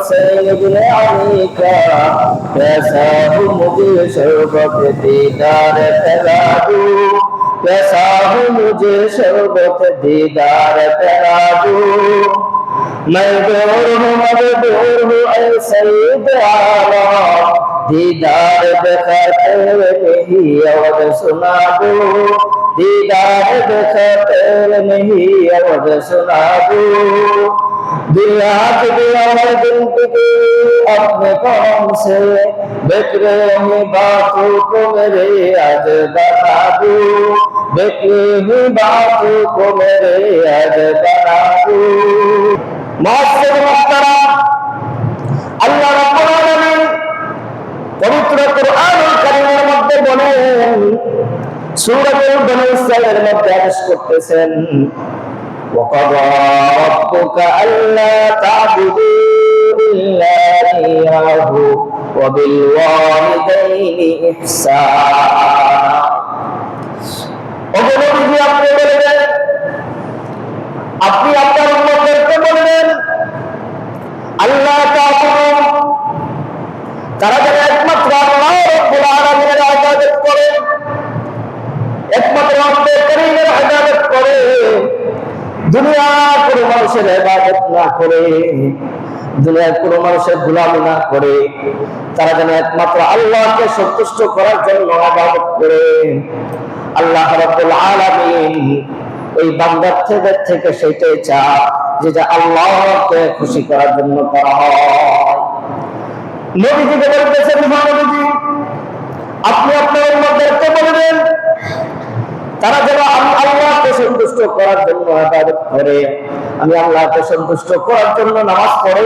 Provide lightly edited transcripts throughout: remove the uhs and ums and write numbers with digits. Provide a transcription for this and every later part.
हुसैन इब्न अली का, कैसा हूँ मुझे शरबत दीदार तेरा दूं, कैसा हूँ मुझे शरबत दीदार तेरा दूं। मैं दूर हूँ मजबूर हूँ ऐ सईद आलम, दीदार बखातिर नहीं अवध सुना दूं, दीदार बखातिर नहीं अवध सुना दूं। दुनिया के दिया दिल के अपने काम से, बिखरे हुई बातों को मेरे आज बता दूं, बिखरी हुई बातों को मेरे आज बता दूं। मास्टर मुहतरम, अल्लाह रब्बुल आलामीन पवित्र कुरआनुल कारीमेर मধ্যে বলেন, সূরাতুল বনী ইসরাঈলের মধ্যে আদেশ করতেছেন, وقضى ربك ألا تعبدوا إلا إياه وبالوالدين إحسانا। ওগোনবী আপনি বলবেন, আপনি আপনার উম্মতদেরকে বলবেন, আল্লাহ তাআলা তারা যেন একমাত্র আল্লাহ রাব্বুল আলামিনের ইবাদত করে, একমাত্র রব্বুল কারীমের ইবাদত করে, দুনিয়ার কোনো মানুষের ইবাদত না করে, দুনিয়ার কোনো মানুষের গোলামি না করে, তারা যেন একমাত্র আল্লাহকে সন্তুষ্ট করার জন্য ইবাদত করে। আল্লাহ রাব্বুল আলামিন ওই বান্দাদের থেকে সেটাই চায় যেটা আল্লাহকে খুশি করার জন্য করা হয়। নবীজিকে বলতেছেন, মহানবীজি আপনি আপনার উম্মতদেরকে বলবেন তারা যেন আল্লাহকে সন্তুষ্ট করার জন্য ইবাদত করে, আমি আল্লাহকে সন্তুষ্ট করার জন্য নামাজ পড়ে,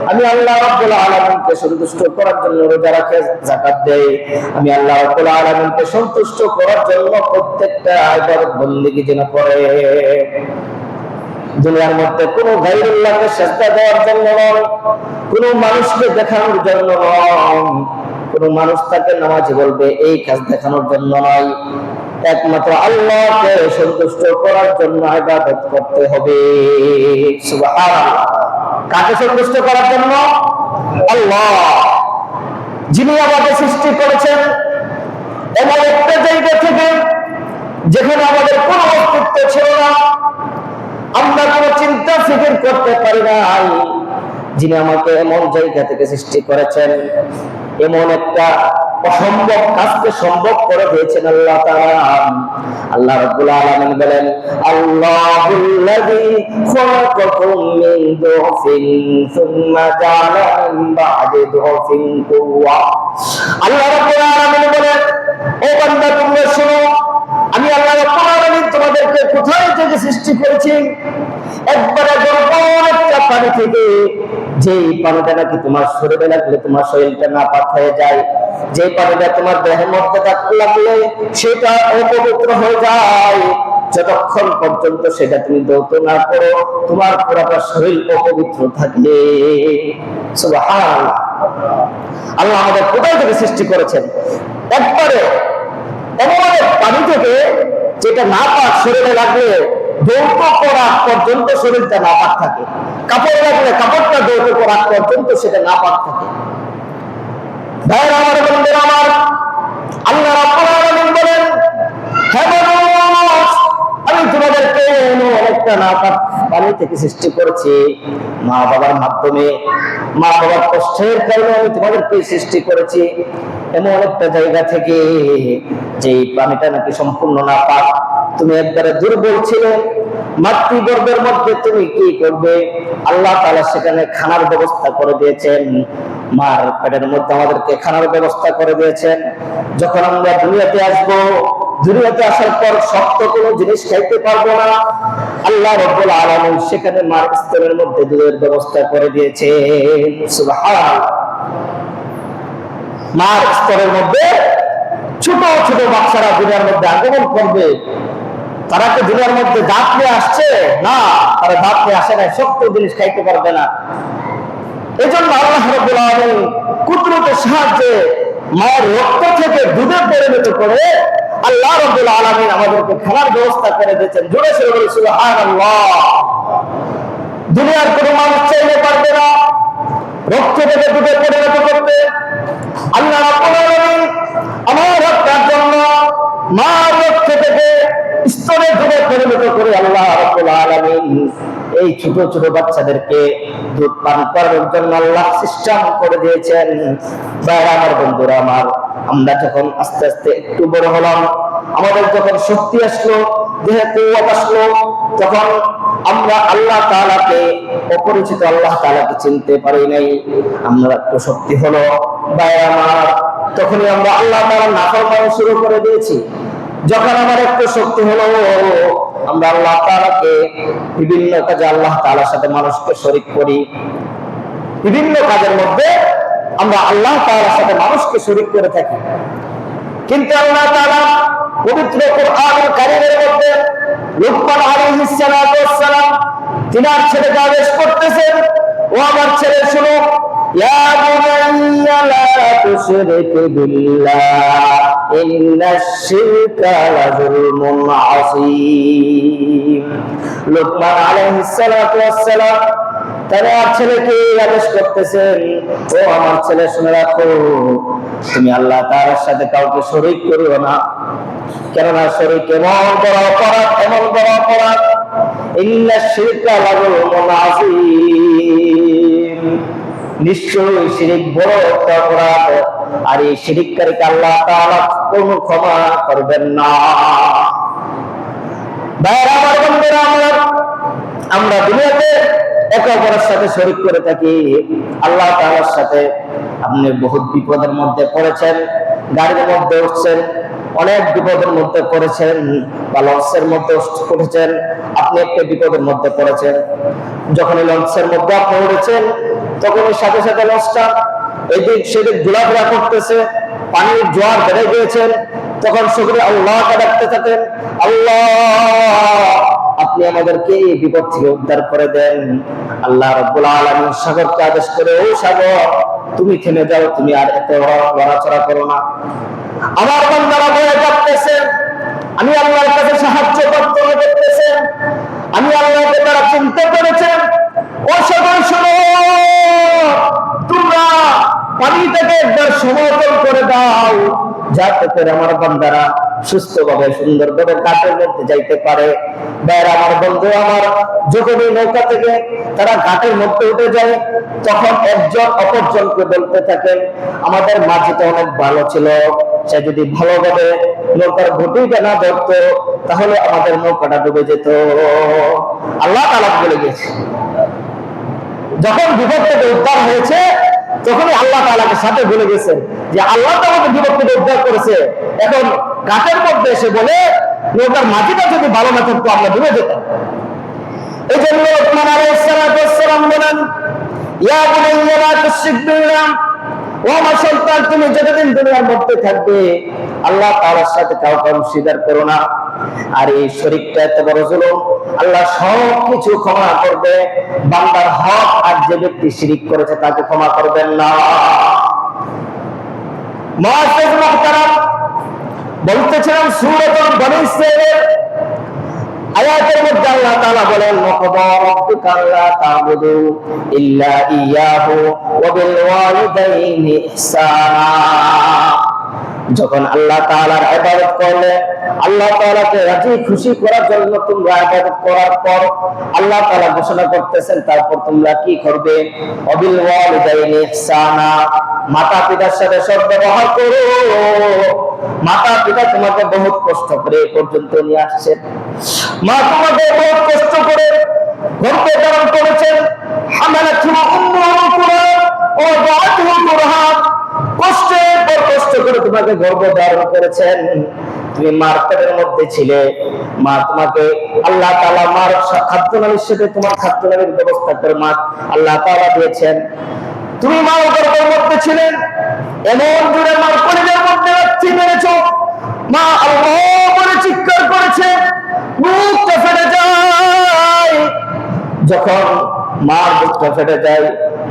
আমি আল্লাহ রাব্বুল আলামিনকে সন্তুষ্ট করার জন্য রোজা রাখে, যাকাত দেয়, আমি আল্লাহ রাব্বুল আলামিনকে সন্তুষ্ট করার জন্য প্রত্যেকটা ইবাদত বন্দেগী যেন করে। দুনিয়ার মধ্যে কোনো গায়রুল্লাহকে সিজদা দেওয়ার জন্য নয়, কোনো মানুষকে দেখানোর জন্য নয়, কোনো মানুষ তাকে নামাজি বলবে এই কাজ দেখানোর জন্য নয়, একমাত্র আল্লাহকে সন্তুষ্ট করার জন্য ইবাদত করতে হবে। সুবহানাল্লাহ। কাকে সন্তুষ্ট করার জন্য? আল্লাহ, যিনি আমাদের সৃষ্টি করেছেন এমন একটা জায়গা থেকে যেখানে আমাদের কোনো অস্তিত্ব ছিল না, আমরা কোনো চিন্তা ফিকির করতে পারি নাই, যিনি আমাকে এমন জায়গা থেকে সৃষ্টি করেছেন, এমন একটা অসম্ভব কাজকে সম্ভব করে দিয়েছেন আল্লাহ তাআলা। আল্লাহ রাব্বুল আলামিন বলেন, আল্লাহুল্লাযী খালাকাকুম মিন দুফিন সুম্মা জাআলা মিন বা'দি দুফিন কুওয়া। আল্লাহ রাব্বুল আলামিন বলেন, ও বান্দা তোমরা শোনো, আমি আল্লাহ রাব্বুল আলামিন তোমাদেরকে কোথায় থেকে সৃষ্টি করেছি? একবারে গর্ভের একটা পানি থেকে, যেই পানিটা নাকি তোমার শরীরে লাগলে তোমার শরীরটা নাপাক হয়ে যায়, যে পানিটা তোমার দেহের মধ্যে লাগলে সেটা অপবিত্র হয়ে যায়, যতক্ষণ পর্যন্ত সেটা তুমি ধৌত না করো তোমার পুরোটা শরীর অপবিত্র থাকে। সুবহানাল্লাহ। আল্লাহ আমাদের কোথায় থেকে সৃষ্টি করেছেন? একবারে এমন পানি থেকে যেটা নাপাক শরীরে লাগলে ধৌত করা পর্যন্ত শরীরটা নাপাক থাকে, কাপড় লাগলে কাপড়টা ধৌত করা পর্যন্ত সেটা নাপাক থাকে। ভাইরা আমার, বন্ধুরা আমার, আল্লাহ রাব্বুল আলামিন বলেন, হে মানুষ, আমি তোমাদেরকে একটা নাপাক পানি থেকে সৃষ্টি করেছি, মা বাবার মাধ্যমে, মা বাবার কষ্টের কারণে আমি তোমাদেরকে সৃষ্টি করেছি এমন একটা জায়গা থেকে যেই পানিটা নাকি সম্পূর্ণ নাপাক। তুমি একবারে দুর্বল ছিলে, মাতৃগর্ভের মধ্যে তুমি কি করবে? আল্লাহ তাআলা সেখানে খানার ব্যবস্থা করে দিয়েছেন, মার পেটের মধ্যে আমাদেরকে খানার ব্যবস্থা করে দিয়েছেন। যখন আমরা দুনিয়াতে আসবো, দুনিয়াতে আসার পর শক্ত কোনো জিনিস খাইতে পারবো না, আল্লাহ রাব্বুল আলামিন সেখানে মার স্তনের মধ্যে দুধের ব্যবস্থা করে দিয়েছেন। সুবহানাল্লাহ। মার স্তনের মধ্যে ছোট ছোট বাচ্চারা দুনিয়ার মধ্যে আগমন করবে, তারা কি দুনিয়ার মধ্যে দাঁত নিয়ে আসছে? না, তারা দাঁত নিয়ে আসে না, শক্ত জিনিস খাইতে পারবে না। এই জন্য আল্লাহ রাব্বুল আলামিন কুদরতের সাহায্যে মায়ের রক্ত থেকে দুধে পরিণত করে আল্লাহ রাব্বুল আলামিন আমাদেরকে খানার ব্যবস্থা করে দিয়েছেন। জোরে সরে বলি সুবহানাল্লাহ। দুনিয়ার কোনো মানুষ চাইলে পারবে না, রক্ত থেকে দুটো পরিণত করতে আল্লাহ রাব্বুল আলামিন আমার আপনার জন্য মার রক্ত থেকে স্তনে দুটো পরিণত করে আল্লাহ রাব্বুল আলামিন এই ছোট ছোট বাচ্চাদেরকে দুধ পান করানোর জন্য আল্লাহ সিস্টেম করে দিয়েছেন। ভাইরা আমার, বন্ধুরা আমার, আমরা যখন আস্তে আস্তে একটু বড় হলাম, আমাদের যখন শক্তি আসলো, দেহে কুওয়াত আসলো, তখন আমরা আল্লাহ তাআলাকে, অপরিচিত আল্লাহ তাআলাকে চিনতে পারি নাই। আমরা একটু শক্তি হলো, ভাইরা আমার, তখনই আমরা আল্লাহ তাআলার নাফরমানি শুরু করে দিয়েছি। যখন আমার একটু শক্তি হলো, আমরা আল্লাহ তাআলাকে বিভিন্ন কাজে আল্লাহ তাআলার সাথে মানুষকে শরীক করি। বিভিন্ন কাজের মধ্যে আমরা আল্লাহ তাআলার সাথে মানুষকে শরীক করে থাকি। কিন্তু আল্লাহ তাআলা পবিত্র কোরআনুল কারীমের মধ্যে লুকমান আলাইহিস সালাতু ওয়াস সালাম তিনার ছেলেকে আদেশ করতেছেন, ও আমার ছেলে শুনো, ইয়া বুনাইয়া লা তুশরিক বিল্লাহ ইন্নাশ শিরকা লাযুলমুন আযীম। লুকমান আলাইহিস সালাতু ওয়াস সালাম তার ছেলেকে আদেশ করতেছেন, ও আমার ছেলে শুনে রাখো, তুমি আল্লাহ তাআলার সাথে কাউকে শরীক করিও না। কেননা শরীক এমন বড় অপরাধ, এমন বড় অপরাধ, ইন্নাশ শিরকা লাযুলমুন আযীম। নিশ্চয়ই শিরিক বড় একটা অপরাধ, আর এই শিরিককারীকে আল্লাহ তাআলা কোনো ক্ষমা করবেন না। ভাইরা আমার, বন্ধুরা আমার, আমরা দুনিয়াতে একে অপরের সাথে শরীক করে থাকি আল্লাহ তাআলার সাথে। আপনি বহুত বিপদের মধ্যে পড়েছেন, গাড়ির মধ্যে উঠছেন, অনেক বিপদের মধ্যে পড়েছেন, বা লঞ্চের মধ্যে উঠেছেন, আপনি একটা বিপদের মধ্যে পড়েছেন। যখন লঞ্চের মধ্যে আপনি উঠেছেন, তখন সাথে সাথে লঞ্চটা এদিক সেদিক ঘোরাফেরা করতেছে, পানির জোয়ার বেড়ে গিয়েছেন, তখন সকলে আল্লাহকে ডাকতে থাকেন, আল্লাহ আপনি আমাদেরকে এই বিপদ থেকে উদ্ধার করে দেন। আল্লাহ রাব্বুল আলামিন সাগরকে আদেশ করে, ও সাগর তুমি থেমে যাও, তুমি আর এত লড়াচড়া করো না। আমার বান্দারা ভয়ে কাঁপতেছে, আমি আল্লাহর কাছে সাহায্য প্রার্থনা করতেছে, আমি আল্লাহকে তারা চিন্তা করেছেন। ও সাগর শোনো, তোমরা পানিটাকে একবার সমতল করে দাও, যাতে করে আমার বান্দারা সুস্থভাবে সুন্দরভাবে ঘাটের মধ্যে যাইতে পারে। ভাইরা আমার, বন্ধু আমার, যখন এই নৌকা থেকে তারা ঘাটের মধ্যে উঠে যায়, তখন একজন অপরজনকে বলতে থাকেন, আমাদের মাঝিটা অনেক ভালো ছিল, সে যদি ভালোভাবে নৌকার ঘটিটা না ধরতো তাহলে আমাদের নৌকাটা ডুবে যেত। আল্লাহ তাআলা বলে গেছে, যখন বিপদ থেকে উদ্ধার হয়েছে তখনই আল্লাহ তাআলাকে সাথে বলে গেছেন যে আল্লাহ তাআলাকে বিপদ থেকে উদ্ধার করেছে। এখন ঘাটের মধ্যে এসে বলে নৌকার মাঝিটা যদি ভালো না থাকতো আমরা ডুবে যেতাম। এই জন্য লুকমান আলাইহিস সালাতু ওয়াস সালাম বলেন, ইয়া বুনাইয়া লা তুশরিক বিল্লাহ, ও আমার সন্তান, তুমি যতদিন দুনিয়ার মধ্যে থাকবে আল্লাহ তাআলার সাথে কাউকে অংশীদার করো না। আর এই শরীকটা এত বড় জুলুম, আল্লাহ সব কিছু ক্ষমা করবে, বান্দার হক আর যে ব্যক্তি শিরিক করেছে তাকে ক্ষমা করবেন না। মুআজ্জিজ মুহতারাম, বলতেছিলাম সূরাতুল বনী ইসরাঈলের আয়াতের মধ্যে আল্লাহ তাআলা বলেন, ওয়াকাদা রাব্বুকা আল্লা তা'বুদু ইল্লা ইয়াহু ওয়া বিল ওয়ালিদাইনি ইহসানা। যখন আল্লাহ তাআলার ইবাদত করলে, আল্লাহ তাআলাকে রাজি খুশি করার জন্য তোমরা ইবাদত করার পর আল্লাহ তাআলা ঘোষণা করতেছেন, তারপর তোমরা কি করবে, ওয়া বিল ওয়ালিদাইনি ইহসানা, মাতা পিতার সাথে সদ্ব্যবহার করো। মাতা পিতা তোমাকে বহুত কষ্ট করে এ পর্যন্ত নিয়ে আসছেন, মা তোমাকে বহুত কষ্ট করে গর্ভে ধারণ করেছেন, হামালাতহু উম্মুহু কুরহা ওয়া ওয়াদাতুহু কুরহা, কষ্টের পর কষ্ট করে তোমাকে গর্ভে ধারণ করেছেন। তুমি মার পেটের মধ্যে ছিলে, মা তোমাকে আল্লাহ তাআলা মার খাদ্যনালীর সাথে তোমার খাদ্যনালীর ব্যবস্থা করে মা আল্লাহ তাআলা দিয়েছেন। তুমি মার গর্ভের মধ্যে ছিলেন, এমন জোরে মার কলিজার মধ্যে লাথি মেরেছো, মা আল্লাহ বলে চিৎকার করেছে, বুকটা ফেটে যায়। যখন মার বুকটা ফেটে যায়,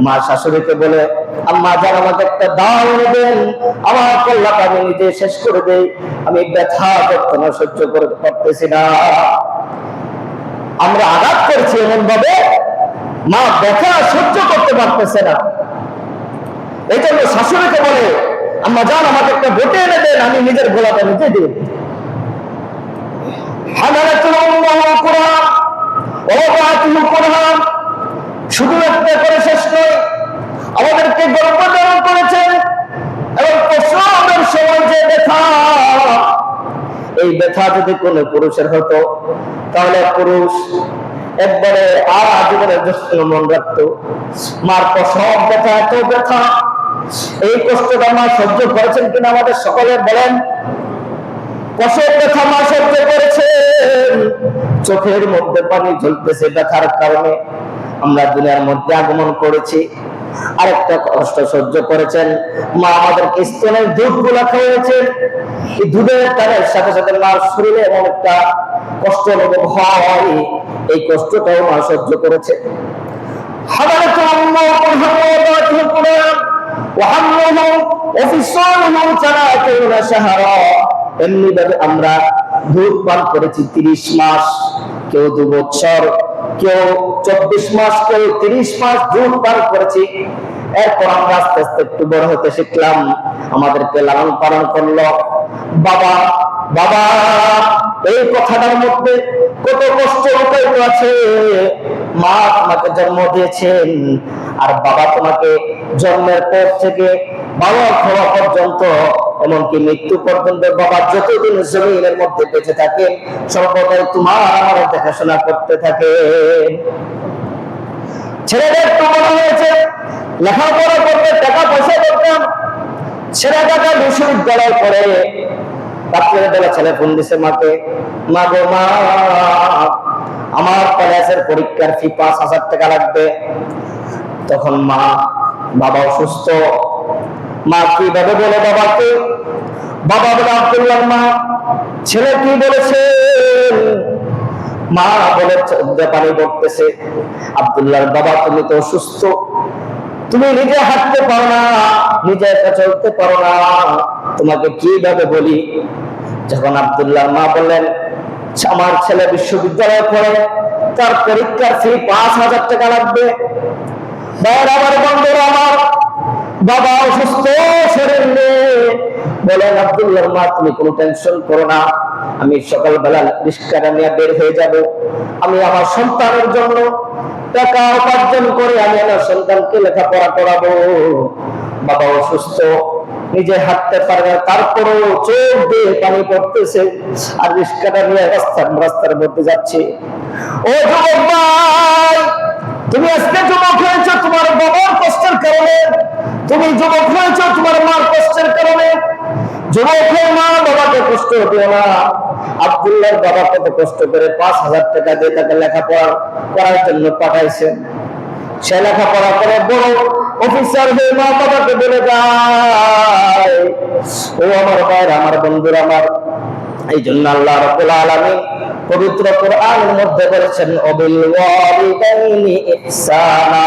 মা শাশুড়িকে বলে, আম্মা জান আমাকে একটা দাও দেন, আমার কল্লাটা আমি নিজে শেষ করে দেই, আমি ব্যথা যন্ত্রণা সহ্য করতে পারতেছি না। আমরা আঘাত করছি এমন ভাবে, মা ব্যথা সহ্য করতে পারতেছে না। এই জন্য শাশুড়িকে বলে, আম্মা জান আমাকে একটা বটি এনে দেন, আমি নিজের গোলাটা নিজে দিয়ে দিই। শুধু একটা করে শেষ নয়, আমাদেরকে গর্ভধারণ করেছেন এবং প্রসবের সময় যে ব্যথা, এই ব্যথা যদি কোনো পুরুষের হতো তাহলে পুরুষ একবারে আর আজীবনের জন্য মন রাখতো। মার প্রসব ব্যথা, এত ব্যথা, এই কষ্টটা মা সহ্য করেছেন কিনা আমাদের সকলের বলেন। প্রসব ব্যথা মা সহ্য করেছেন, চোখের মধ্যে পানি ঝলতেছে ব্যথার কারণে। আমরা দুনিয়ার মধ্যে আগমন করেছি, আরেকটা কষ্ট সহ্য করেছেন, মা আমাদেরকে স্তনের দুধ গুলা খাওয়াচ্ছেন। এই দুধের টানের সাথে সাথে মার শরীরে এমন একটা কষ্ট অনুভব হয়, এই কষ্টটাও মা সহ্য করেছে। এমনি ভাবে আমরা দুধ পান করেছি 30 মাস, কেউ 2 বছর, কেউ 24 মাস, কেউ 30 মাস দুধ পান করেছি। এরপর আমরা আস্তে আস্তে একটু বড় হতে শিখলাম, আমাদেরকে লালন পালন করলো বাবা। বাবা এই কথাটার মধ্যে কত কষ্ট লুকায়িত আছে। মা তোমাকে জন্ম দিয়েছেন, আর বাবা তোমাকে জন্মের পর থেকে বাবা হওয়া পর্যন্ত, এমনকি মৃত্যু পর্যন্ত বাবা যতদিন জমিনের মধ্যে বেঁচে থাকে সর্বদাই তোমার আমার দেখাশোনা করতে থাকে। ছেলেদের একটু বড় হয়েছে, লেখাপড়া করতে টাকা পয়সা দরকার, ছেলে টাকা বিশ্ববিদ্যালয় পড়ে। রাত্রের বেলা ছেলে ফোন দিছে মাকে, মা গো মা, আমার কলেজের পরীক্ষার ফি 5,000 টাকা লাগবে। তখন মা, বাবা অসুস্থ, মা কিভাবে বলে বাবাকে? বাবা বলে আব্দুল্লাহ মা, ছেলে কি বলেছে? মা বলে পানি পড়তেছে। আব্দুল্লাহর বাবা, তুমি তো অসুস্থ, তুমি নিজে হাঁটতে পারো না, নিজে একা চলতে পারো না, তোমাকে কিভাবে বলি? যখন আব্দুল্লাহর মা বললেন আমার ছেলে বিশ্ববিদ্যালয়ে পড়ে, তার পরীক্ষার ফি 5,000 টাকা লাগবে। আমার বন্ধুরা, আমার বাবা অসুস্থ শরীর নিয়ে। বলেন আব্দুল্লাহর মা, তুমি কোনো টেনশন করো না, আমি সকালবেলা রিক্সাটা নিয়ে বের হয়ে যাব, আমি আমার সন্তানের জন্য টাকা উপার্জন করে আমি আমার সন্তানকে লেখাপড়া করাবো। বাবা অসুস্থ, নিজে হাঁটতে পারে না, তারপরও চোখ দিয়ে পানি পড়তেছে, আর রিক্সাটা নিয়ে রাস্তার মধ্যে যাচ্ছে। ও যুবক ভাই, তুমি আজকে যুবক হয়েছ তোমার বাবার কষ্টের কারণে, তুমি যুবক হয়েছ তোমার মার কষ্টের কারণে। যুবক হয়ে মা বাবাকে কষ্ট দিও না। আব্দুল্লাহর বাবা কত কষ্ট করে 5,000 টাকা দিয়ে তাকে লেখাপড়া করার জন্য পাঠাইছেন। সে লেখাপড়া করে বড় অফিসার হয়ে মা বাবাকে বলে যায়। ও আমার ভাইরা, আমার বন্ধুরা, আমার এই জন্য আল্লাহ রাব্বুল আলামিন পবিত্র কোরআনের মধ্যে বলেছেন ওয়াবিল ওয়ালিদাইনি ইহসানা,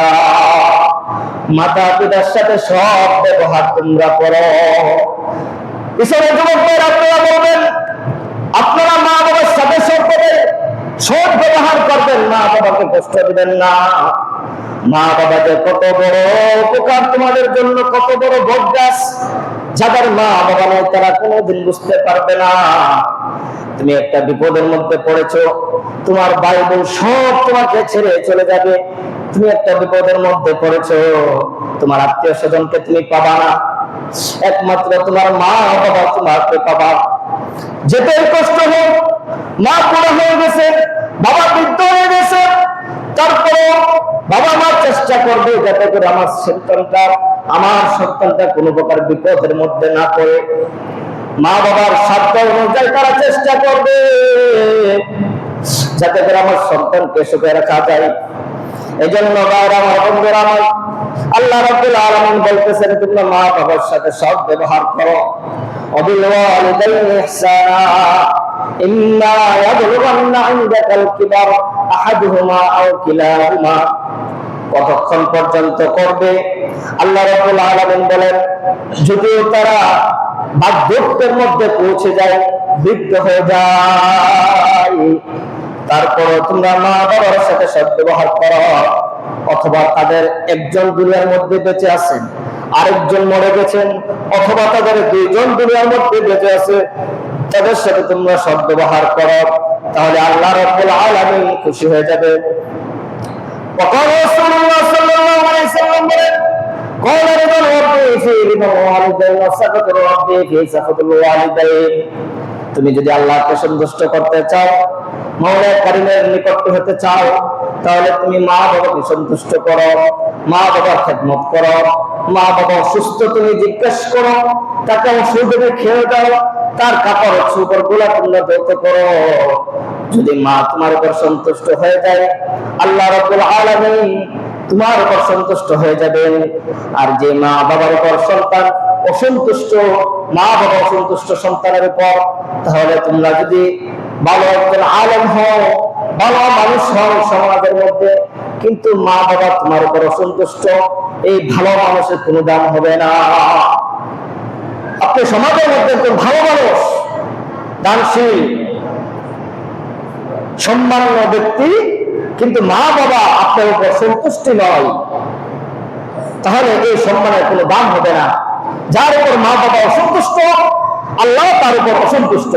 মাতা পিতার সাথে সৎ ব্যবহার তোমরা করো। ঈশ্বরের যুবক ভাইরা, আপনারা বলবেন আপনারা মা বাবার সাথে সৎ ব্যবহার করবেন, মা বাবাকে কষ্ট দিবেন না। মা বাবা যে কত বড় উপকার তোমাদের জন্য, কত বড় বটগাছ, যাদের মা বাবা নাই তারা কোনোদিন বুঝতে পারবে না। তুমি একটা বিপদের মধ্যে পড়েছো, তোমার ভাই বোন সব তোমাকে ছেড়ে চলে যাবে। তুমি একটা বিপদের মধ্যে পড়েছো, তোমার আত্মীয় স্বজনকে তুমি পাবা না, একমাত্র তোমার মা বাবা তোমাকে পাবা। যেতেই কষ্ট হোক, মা বুড়া হয়ে গেছে, বাবা বৃদ্ধ হয়ে গেছে, তারপরে বাবা মা চেষ্টা করবে যাতে করে আমার সন্তানটা কোনো প্রকার বিপদের মধ্যে না পড়ে। মা বাবার সাধ্য অনুযায়ী তারা চেষ্টা করবে যাতে করে আমার সন্তানকে সুখে রাখা যায়। এই জন্য আমার বন্ধুরা, আমার আল্লাহ রাব্বুল আলামিন বলতেছেন তোমরা মা বাবার সাথে সৎ ব্যবহার করো। ওয়াবিল ওয়ালিদাইনি ইহসানা ইম্মা ইয়াবলুগান্না ইনদাকাল কিবার আহাদুহুমা আও কিলাহুমা। কতক্ষণ পর্যন্ত করবে? আল্লাহ রাব্বুল আলামিন বলেন যদিও তারা বার্ধক্যের মধ্যে পৌঁছে যায়, বৃদ্ধ হয়ে যায়, তারপর তোমরা মা বাবার সাথে সৎ ব্যবহার করো। অথবা তাদের একজন দুনিয়ার মধ্যে বেঁচে আছেন আরেকজন মরে গেছেন, অথবা তাদের দুইজন দুনিয়ার মধ্যে বেঁচে আছে, তাদের সাথে তোমরা সদ্ব্যবহার করো, তাহলে আল্লাহ রাব্বুল আলামিন খুশি হয়ে যাবে। وقال رسول الله صلى الله عليه وسلم قال رضا ربي في رضا الوالدين وسخط ربي في سخط الوالدين। তুমি যদি আল্লাহকে সন্তুষ্ট করতে চাও, মাওলা কারীমের নিকটে হতে চাও, তাহলে তুমি মা বাবাকে সন্তুষ্ট করো, মা বাবার খেদমত করো। মা বাবা অসুস্থ, তুমি জিজ্ঞেস করো, তাকে ওষুধ এনে খেয়ে দাও, তার কাপড় চোপড় গুলা তোমরা ধৌত করো। যদি মা তোমার উপর সন্তুষ্ট হয়ে যায়, আল্লাহ রাব্বুল আলামিন তোমার উপর সন্তুষ্ট হয়ে যাবেন। আর যে মা বাবার উপর সন্তান অসন্তুষ্ট, মা বাবা অসন্তুষ্ট সন্তানের উপর, তাহলে তোমরা যদি ভালো একজন আলেম হও, ভালো মানুষ হও সমাজের মধ্যে, কিন্তু মা বাবা তোমার উপর অসন্তুষ্ট, এই ভালো মানুষের কোনো দাম হবে না। আপনি সমাজের মধ্যে একজন ভালো মানুষ, দানশীল, সম্মানীয় ব্যক্তি, কিন্তু মা বাবা আপনার উপর সন্তুষ্টি নয়, তাহলে এই সম্মানের কোনো দাম হবে না। যার উপর মা বাবা অসন্তুষ্ট, আল্লাহ তার উপর অসন্তুষ্ট।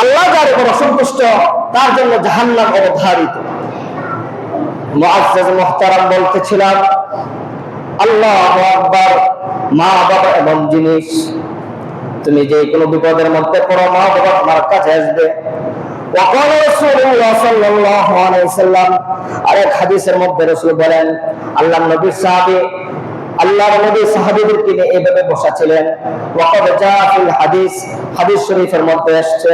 আল্লাহ যার উপর অসন্তুষ্ট, তার জন্য জাহান্নাম অবধারিত। মুআজ্জাজ মুহতারাম বলতেছিলাম, আল্লাহু আকবার, মা বাবা এমন জিনিস, তুমি যে কোনো বিপদের মধ্যে পড়ো, মা বাবা তোমার কাছে আসবে। وقال رسول الله صلى الله عليه وسلم, আরেক হাদিসের মধ্যে রাসূল বলেন, আল্লাহর নবী সাহাবীদেরকে নিয়ে এইভাবে বসাছিলেন। ওয়াকাদ জাআ ফিল হাদিস শরীফের মধ্যে আসছে,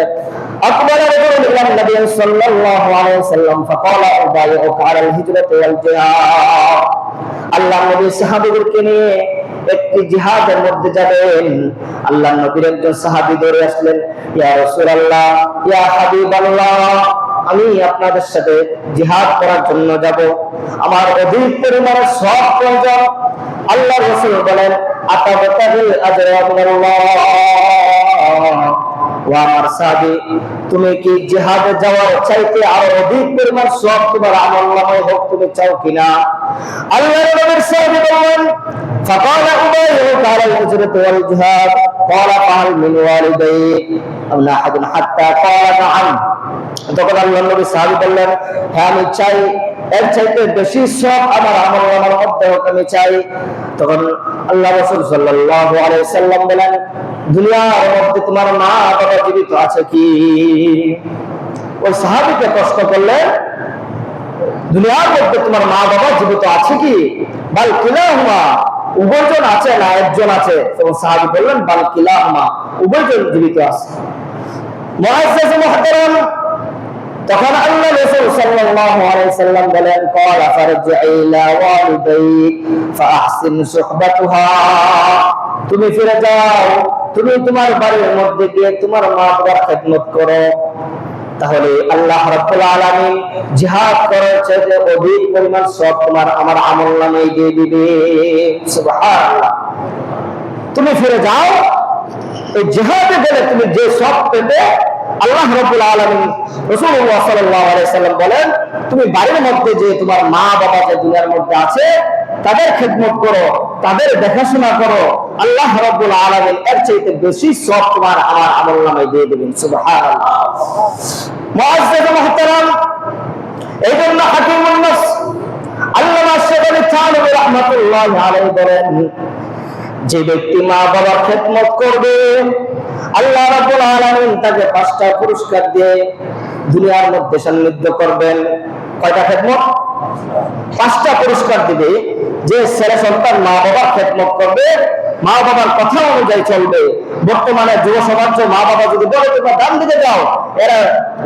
আকবার রাজুলুন ইলা নবী সাল্লাল্লাহু আলাইহি ওয়াসাল্লাম ফাকালা উবাইউকা আলাল হিজরাতি ওয়াল জিহাদ। আল্লাহর নবী সাহাবীদেরকে নিয়ে একটি জিহাদের মধ্যে যাবেন। আল্লাহর নবীর একজন সাহাবী দৌড়ে আসলেন, ইয়া রাসূলুল্লাহ, ইয়া হাবিবাল্লাহ, আমি আপনাদের সাথে জিহাদ করার জন্য যাব, আমার অধিক পরিমাণে সওয়াব প্রয়োজন। আল্লাহর রাসূল বলেন, আতাবাতাবিল আজরা মিনাল্লাহ। ও আমার সাহাবী, তুমি কি জিহাদে যাওয়ার চাইতে আরো অধিক পরিমাণ সওয়াব তোমার আমলনামায় হোক, তুমি চাও কিনা? আল্লাহর নবীর সাহাবী বলেন, فقال أبايعك على الهجرة والجهاد قال فهل من والديك أم أحد حتى قال نعم। তখন আল্লাহর নবী সাহাবী বললেন, হ্যাঁ আমি চাই, এর চাইতে বেশি সওয়াব আমার আমলনামার মধ্যে হোক, আমি চাই। তখন আল্লাহ রাসূল সাল্লাল্লাহু আলাইহি ওয়াসাল্লাম বলেন, দুনিয়ার মধ্যে তোমার মা বাবা জীবিত আছে কি? ওই সাহাবীকে প্রশ্ন করলেন, দুনিয়ার মধ্যে তোমার মা বাবা জীবিত আছে কি? বাল কিলাহুমা, উভয়জন আছে না একজন আছে? তখন সাহাবী বললেন, বাল কিলাহুমা, উভয়জন জীবিত আছে। মুআজ্জাজ মুহতারাম, তখন আল্লাহ রাসূল সাল্লাল্লাহু আলাইহি ওয়াসাল্লাম বলেন, ক্বালা ফারজি ইলা ওয়ালিদাইক ফাআহসিন সুহবাতুহা। তুমি ফিরে যাও, তুমি তোমার বাড়ির মধ্যে গিয়ে তোমার মা বাবার খেদমত করো, তাহলে আল্লাহ রাব্বুল আলামিন জিহাদ করার চেয়ে অধিক পরিমাণ সওয়াব তোমার আমার আমলনামায় দিয়ে দিবে। সুবহানাল্লাহ। তুমি ফিরে যাও, এই জিহাদে গেলে তুমি যে সওয়াব পেতে, আল্লাহ রাব্বুল আলামিন, রাসূলুল্লাহ সাল্লাল্লাহু আলাইহি ওয়াসাল্লাম বলেন, তুমি বাড়ির মধ্যে যে তোমার মা বাবা যে দুনিয়ার মধ্যে আছে, তাদের খেদমত করো, তাদের দেখাশোনা করো, আল্লাহ রাব্বুল আলামিন এর চাইতে বেশি সওয়াব তোমার আমার আমলনামায় দিয়ে দিবেন। সুবহানাল্লাহ। মুআজ্জাজ মুহতারাম, এই জন্য হাকিমুন নাস আল্লামা শাইখ আলী থানভী রাহমাতুল্লাহি আলাইহি বলেন, যে ব্যক্তি মা বাবার খেদমত করবে, আল্লাহ রাব্বুল আলামিন তাকে 5টা পুরস্কার দিয়ে দুনিয়ার মধ্যে সান্নিধ্য করবেন। কয়টা খেদমত? 5টা পুরস্কার দিবে। যে ছেলে সন্তান মা বাবার খেদমত করবে, মা বাবার কথা অনুযায়ী চলবে। বর্তমানে যুব সমাজ, মা বাবা যদি বলে তোমরা ডান দিকে যাও, এরা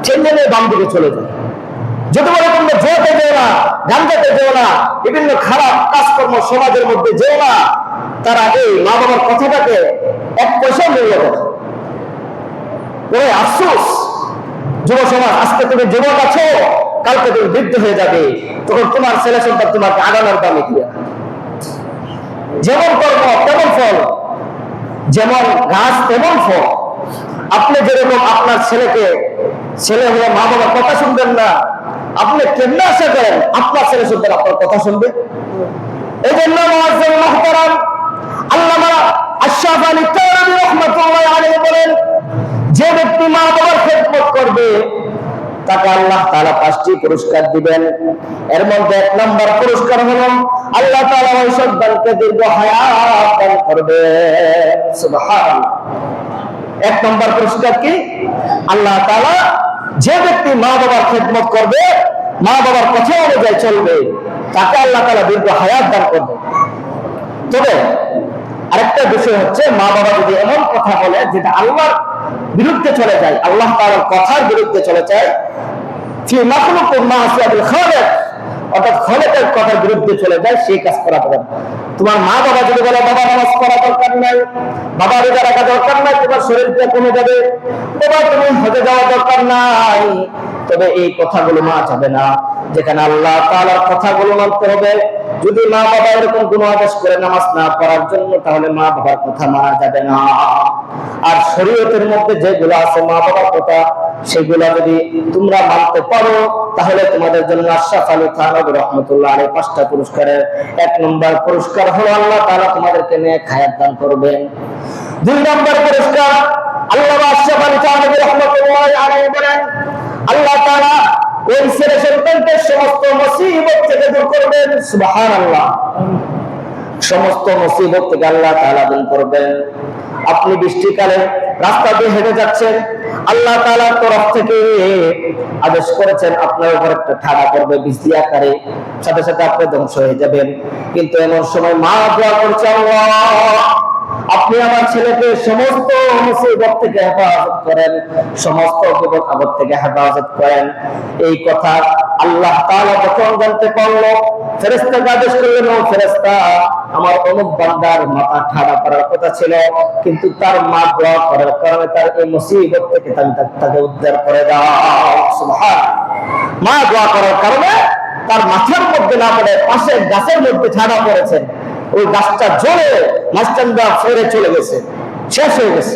ছেলে নিয়ে বাম দিকে চলে যায়। যদি বলে তোমরা জোয়াতে যেও না, গাঞ্জাতে যেও না, বিভিন্ন খারাপ কাজকর্ম সমাজের মধ্যে যেও না, তারা এই মা বাবার কথাটাকে 1 পয়সা মূল্য দেয়। ওই আফসোস যুব সমাজ, আজকে তুমি যুবক আছো, কালকে তুমি বৃদ্ধ হয়ে যাবে, তখন তোমার ছেলে সন্তান তোমাকে আগানোর দামে দিয়ে, যেমন কর্ম তেমন ফল, যেমন গাছ তেমন ফল। আপনি যেরকম আপনার ছেলেকে, ছেলে হয়ে মা বাবার কথা শুনবেন না, আপনি কেমনে আশা করেন আপনার ছেলে সন্তান আপনার কথা শুনবে? এই জন্য মুআজ্জাজ মুহতারাম, আল্লাহ আলী থানভী রাহমাতুল্লাহি আলাইহি বলেন, যে ব্যক্তি মা বাবার খেদমত করবে তাকে আল্লাহ তাআলা 5টি পুরস্কার দিবেন। এর মধ্যে 1 নম্বর পুরস্কার হলো আল্লাহ তাআলা ওই সন্তানকে দীর্ঘ হায়াত দান করবে। সুবহানাল্লাহ। 1 নম্বর পুরস্কার কি? আল্লাহ তাআলা যে ব্যক্তি মা বাবার খেদমত করবে, মা বাবার কথা অনুযায়ী চলবে, তাকে আল্লাহ তাআলা দীর্ঘ হায়াত দান করবে। তবে আরেকটা বিষয় হচ্ছে, মা বাবা যদি এমন কথা বলে যেটা আল্লাহর বিরুদ্ধে চলে যায়, আল্লাহ তাআলার কথার বিরুদ্ধে চলে যায়, ফি মাখলুকুম মা'সিয়াতুল খালিক, অর্থাৎ খালিকের কথার বিরুদ্ধে চলে যায়, সেই কাজ করা যাবে না। তোমার মা বাবা যদি বলে বাবা নামাজ পড়া দরকার নাই, বাবা রোজা রাখা দরকার নাই, তোমার শরীরটা কমে যাবে, বাবা তুমি হজে যাওয়া দরকার নাই, তবে এই কথাগুলো মানা যাবে না। যেখানে আল্লাহ তাআলার কথাগুলো মানতে হবে। যদি মা বাবা এরকম কোনো আদেশ করে নামাজ না পড়ার জন্য, তাহলে মা বাবার কথা মানা যাবে না। আর শরীয়তের মধ্যে যেগুলো আছে মা বাবার কথা, সেগুলো যদি তোমরা মানতে পারো, তাহলে তোমাদের জন্য আশরাফ আলী থানভী রাহমাতুল্লাহি আলাইহি 5টা পুরস্কারের 1 নম্বর পুরস্কার হলো আল্লাহ তাআলা তোমাদেরকে নেক হায়াত দান করবেন। 2 নম্বর পুরস্কার, আল্লাহ আশরাফ আলী থানভী রাহমাতুল্লাহি আলাইহি বলেন, আল্লাহ তাআলা ওই ছেলে সন্তানদের সমস্ত মুসিবত থেকে দূর করবেন। সুবহানাল্লাহ। সমস্ত মুসিবত থেকে আল্লাহ তাআলা দূর করবেন। আপনি বৃষ্টিকালে রাস্তা দিয়ে হেঁটে যাচ্ছেন, আল্লাহ তাআলার তরফ থেকে আদেশ করেছেন আপনার উপর একটা ঠাড়া করবে বৃষ্টি আকারে, সাথে সাথে আপনি ধ্বংস হয়ে যাবেন। কিন্তু এমন সময় মা দোয়া করছে, আল্লাহ আপনি আমার ছেলেকে সমস্ত মুসিবত থেকে হেফাজত করেন, সমস্ত বিপদ আপদ থেকে হেফাজত করেন। এই কথা আল্লাহ তাআলা যখন জানতে পারলো, ফেরেশতাকে আদেশ করলেন, ও ফেরেশতা, আমার অমুক বান্দার মাথা ঠাড়া করার কথা ছিল, কিন্তু তার মা দোয়া করার কারণে তার এই মুসিবত থেকে তাকে উদ্ধার করে দাও। সুবহানাল্লাহ। মা দোয়া করার কারণে তার মাথার মধ্যে না পড়ে পাশে গাছের মধ্যে ঠাড়া পড়েছে, ওই গাছটা জ্বলে মাঝখান দিয়ে ফেরে চলে গেছে, শেষ হয়ে গেছে।